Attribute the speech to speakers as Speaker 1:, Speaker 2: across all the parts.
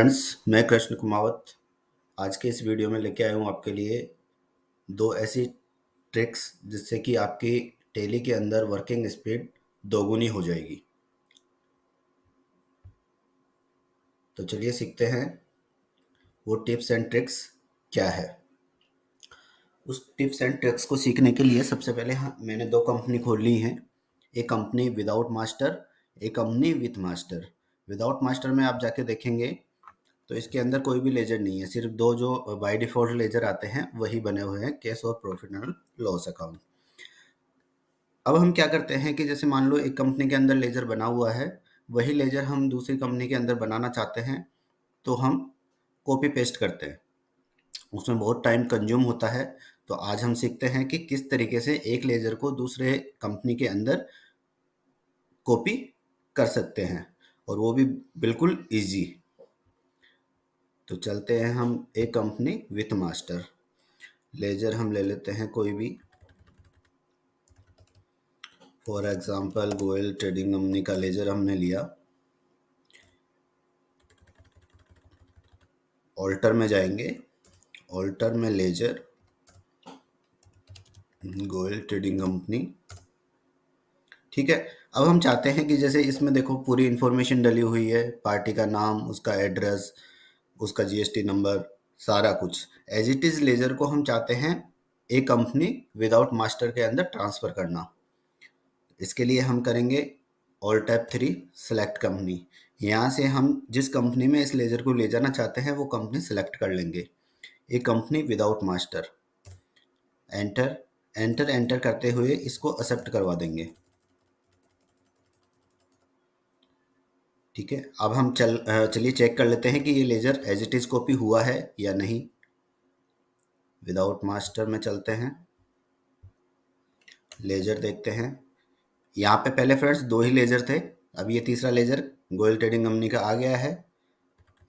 Speaker 1: Friends, मैं कृष्ण कुमावत आज के इस वीडियो में लेके आया हूँ आपके लिए दो ऐसी ट्रिक्स जिससे कि आपकी टेली के अंदर वर्किंग स्पीड दोगुनी हो जाएगी। तो चलिए सीखते हैं वो टिप्स एंड ट्रिक्स क्या है। उस टिप्स एंड ट्रिक्स को सीखने के लिए सबसे पहले मैंने दो कंपनी खोल ली हैं। एक कंपनी विदाउट मास्टर, एक company with master. Without master में आप जाके देखेंगे तो इसके अंदर कोई भी लेजर नहीं है, सिर्फ दो जो बाय डिफ़ॉल्ट लेजर आते हैं वही बने हुए हैं, कैश और प्रॉफिट एंड लॉस अकाउंट। अब हम क्या करते हैं कि जैसे मान लो एक कंपनी के अंदर लेजर बना हुआ है, वही लेजर हम दूसरी कंपनी के अंदर बनाना चाहते हैं, तो हम कॉपी पेस्ट करते हैं। उसमें बहुत टाइम कंज्यूम होता है। तो आज हम सीखते हैं कि किस तरीके से एक लेजर को दूसरे कंपनी के अंदर कॉपी कर सकते हैं, और वो भी बिल्कुल ईजी। तो चलते हैं हम एक कंपनी विथ मास्टर। लेजर हम ले लेते हैं कोई भी, for example Goyal trading company का लेजर हमने लिया। ऑल्टर में जाएंगे, ऑल्टर में लेजर गोयल ट्रेडिंग कंपनी। ठीक है। अब हम चाहते हैं कि जैसे इसमें देखो पूरी इंफॉर्मेशन डली हुई है, पार्टी का नाम, उसका एड्रेस, उसका जीएसटी नंबर, सारा कुछ एज इट इज लेजर को हम चाहते हैं एक कंपनी विदाउट मास्टर के अंदर ट्रांसफर करना। इसके लिए हम करेंगे ऑल्ट F3 सेलेक्ट कंपनी। यहाँ से हम जिस कंपनी में इस लेजर को ले जाना चाहते हैं वो कंपनी सेलेक्ट कर लेंगे, एक company without master. Enter enter enter करते हुए इसको एक्सेप्ट करवा देंगे। ठीक है। अब हम चलिए चेक कर लेते हैं कि ये ledger as it is copy हुआ है या नहीं। विदाउट मास्टर में चलते हैं, लेजर देखते हैं। यहाँ पे पहले फ्रेंड्स दो ही लेजर थे, अब ये तीसरा लेजर गोयल ट्रेडिंग कंपनी का आ गया है।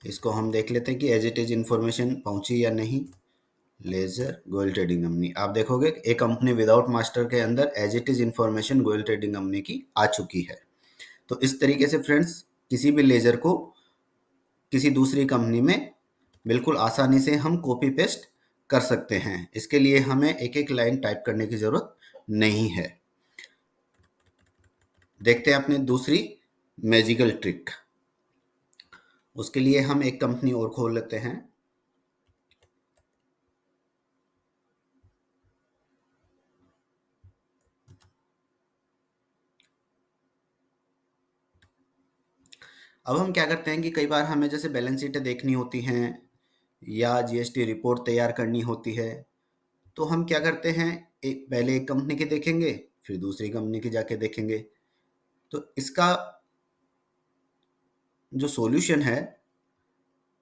Speaker 1: इसको हम देख लेते हैं कि एज इट इज इंफॉर्मेशन पहुंची या नहीं। लेजर गोयल ट्रेडिंग कंपनी, आप देखोगे एक कंपनी विदाउट मास्टर के अंदर as it is information Goyal trading company की आ चुकी है। तो इस तरीके से फ्रेंड्स किसी भी लेजर को किसी दूसरी कंपनी में बिल्कुल आसानी से हम कॉपी पेस्ट कर सकते हैं। इसके लिए हमें एक एक लाइन टाइप करने की जरूरत नहीं है। देखते हैं अपनी दूसरी मैजिकल ट्रिक। उसके लिए हम एक कंपनी और खोल लेते हैं। अब हम क्या करते हैं कि कई बार हमें जैसे बैलेंस शीटें देखनी होती हैं या जीएसटी रिपोर्ट तैयार करनी होती है, तो हम क्या करते हैं, पहले एक कंपनी की देखेंगे, फिर दूसरी कंपनी की जाके देखेंगे। तो इसका जो सॉल्यूशन है,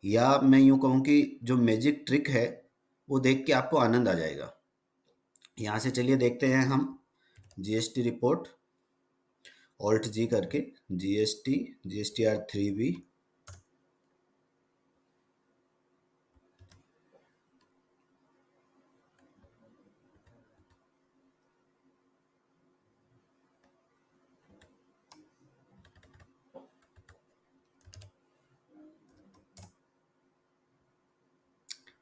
Speaker 1: या मैं यूं कहूँ कि जो मैजिक ट्रिक है, वो देख के आपको आनंद आ जाएगा। यहाँ से चलिए देखते हैं हम जीएसटी रिपोर्ट, ऑल्ट जी करके जीएसटी GSTR 3B।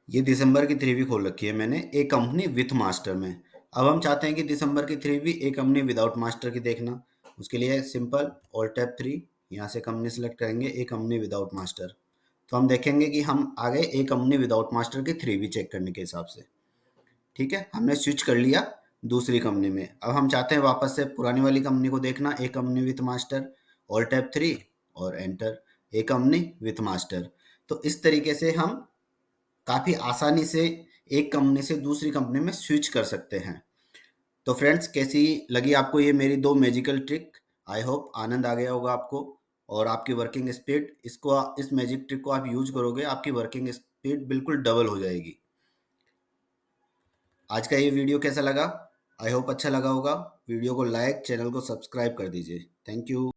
Speaker 1: ये दिसंबर की 3B खोल रखी है मैंने, एक कंपनी विथ मास्टर में। अब हम चाहते हैं कि दिसंबर की 3B एक कंपनी विदाउट मास्टर की देखना। उसके लिए सिंपल ऑल्ट F3, यहाँ से कंपनी सेलेक्ट करेंगे, एक कंपनी विदाउट मास्टर। तो हम देखेंगे कि हम आ गए एक कंपनी विदाउट मास्टर की 3B चेक करने के हिसाब से। ठीक है, हमने स्विच कर लिया दूसरी कंपनी में। अब हम चाहते हैं वापस से पुरानी वाली कंपनी को देखना, एक company with master, alt F3 और एंटर, एक कंपनी विथ मास्टर। तो इस तरीके से हम काफ़ी आसानी से एक कंपनी से दूसरी कंपनी में स्विच कर सकते हैं। तो फ्रेंड्स, कैसी लगी आपको ये मेरी दो मैजिकल ट्रिक? आई होप आनंद आ गया होगा आपको, और आपकी वर्किंग स्पीड, इस मैजिक ट्रिक को आप यूज करोगे, आपकी वर्किंग स्पीड बिल्कुल डबल हो जाएगी। आज का ये वीडियो कैसा लगा? आई होप अच्छा लगा होगा। वीडियो को लाइक, चैनल को सब्सक्राइब कर दीजिए। Thank you.